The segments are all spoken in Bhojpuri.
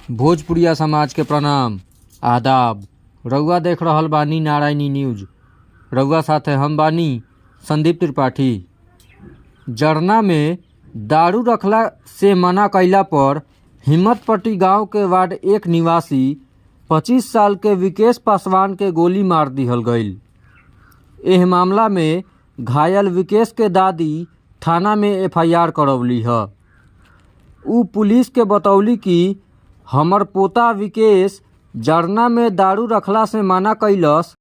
भोजपुरिया समाज के प्रणाम आदाब। रउआ देख रहल बानी नारायणी न्यूज। रउआ साथे हम बानी संदीप त्रिपाठी। जरना में दारू रखला से मना कइला पर हिम्मतपट्टी गांव के वार्ड 1 निवासी 25 साल के विकेश पासवान के गोली मार दिहल गईल। एह मामला में घायल विकेश के दादी थाना में FIR करवली ह। उ पुलिस के बतौली कि हमर पोता विकेश जरना में दारू रखला से मना कइलस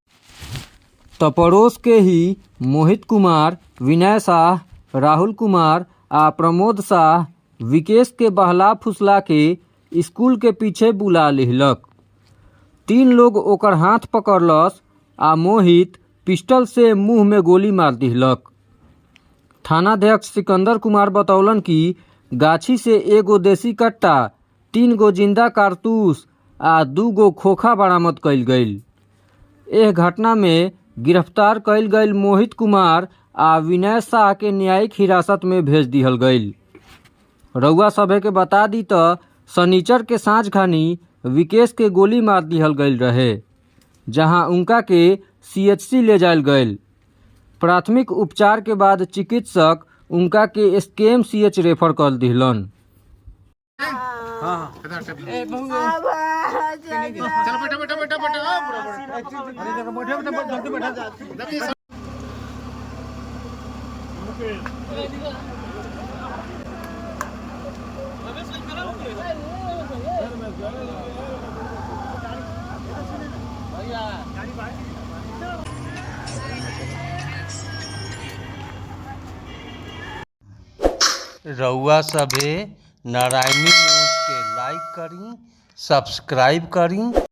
त पड़ोस के ही मोहित कुमार, विनय शाह, राहुल कुमार आ प्रमोद शाह विकेश के बहला फुसला के स्कूल के पीछे बुला लिहलक। 3 लोग ओकर हाथ पकड़लस आ मोहित पिस्टल से मुंह में गोली मार दिहलक। थानाध्यक्ष सिकंदर कुमार बतौलन कि गाछी से 1 गो देसी कट्टा, 3 गो जिंदा कारतूस आ 2 गो खोखा बरामद कइल गईल। एह घटना में गिरफ्तार कइल गईल मोहित कुमार आ विनय शाह के न्यायिक हिरासत में भेज दिहल गईल। रउआ सभे के बता दी त शनिचर के साँझ खानी विकेश के गोली मार दिहल गईल रहे, जहां उनका के CHC ले जायल गईल। प्राथमिक उपचार के बाद चिकित्सक उनका के SKMCH रेफर कर दिहलन। रउआ सभे नारायणी न्यूज के लाइक करी, सब्सक्राइब करी।